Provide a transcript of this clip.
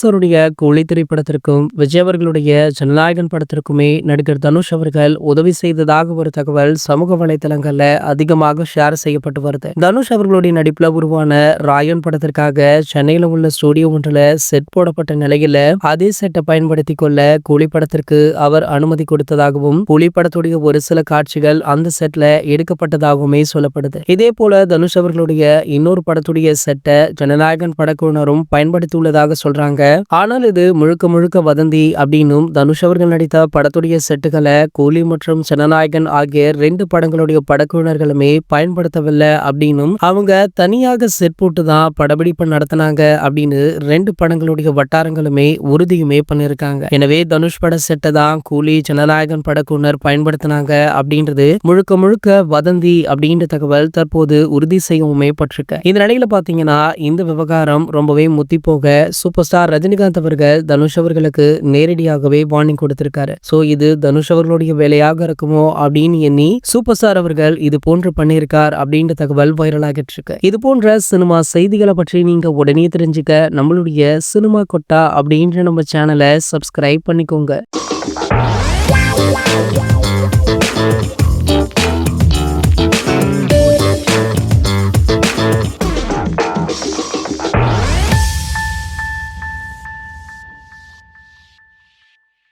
அவருடைய கூலி திரைப்படத்திற்கும் விஜய் அவர்களுடைய ஜனநாயகன் படத்திற்குமே நடிகர் தனுஷ் அவர்கள் உதவி செய்ததாக ஒரு தகவல் சமூக வலைதளங்கள்ல அதிகமாக ஷேர் செய்யப்பட்டு வருது. தனுஷ் அவர்களுடைய நடிப்புல உருவான ராயன் படத்திற்காக சென்னையில உள்ள ஸ்டுடியோ ஒன்றுல செட் போடப்பட்ட நிலையில அதே செட்டை பயன்படுத்தி கொள்ள கூலி படத்திற்கு அவர் அனுமதி கொடுத்ததாகவும் கூலி படத்துடைய ஒரு சில காட்சிகள் அந்த செட்ல எடுக்கப்பட்டதாகவுமே சொல்லப்படுது. இதே போல தனுஷ் அவர்களுடைய இன்னொரு படத்துடைய செட்டை ஜனநாயகன் படக்குழுவினரும் பயன்படுத்தியுள்ளதாக சொல்றாங்க. ஆனால் இது முழுக்க முழுக்க வதந்தி அப்படின்னும் தனுஷ் அவர்கள் நடித்த படத்துடைய செட்டுகளை கூலி மற்றும் ஜனநாயகன் ஆகிய 2 படங்களுடைய படக்குழுவினர்களுமே பயன்படுத்தவில்லை அப்படின்னும் அவங்க தனியாக செட் போட்டு தான் படப்பிடிப்பு நடத்தினாங்க அப்படின்னு 2 படங்களுடைய வட்டாரங்களுமே உறுதியுமே பண்ணியிருக்காங்க. எனவே தனுஷ் பட செட்டை தான் கூலி ஜனநாயகன் படக்குழுவினர் பயன்படுத்தினாங்க அப்படின்றது முழுக்க முழுக்க வதந்தி அப்படின்ற தகவல் தற்போது உறுதி செய்யவுமே பட்டிருக்கு. இந்த நிலையில பாத்தீங்கன்னா இந்த விவகாரம் ரொம்பவே முத்தி போக சூப்பர் ஸ்டார் ரஜினிகாந்த் அவர்கள் தனுஷ் அவர்களுக்கு நேரடியாகவே வார்னிங் கொடுத்திருக்காரு. சோ இது தனுஷ் அவர்களுடைய வேலையாக இருக்குமோ அப்படின்னு எண்ணி சூப்பர் ஸ்டார் அவர்கள் இது போன்று பண்ணியிருக்கார் அப்படின்ற தகவல் வைரல் ஆகிட்டு இருக்கு. இது போன்ற சினிமா செய்திகளை பற்றி நீங்க உடனே தெரிஞ்சுக்க நம்மளுடைய சினிமா கொட்டா அப்படின்ற நம்ம சேனலை சப்ஸ்கிரைப் பண்ணிக்கோங்க.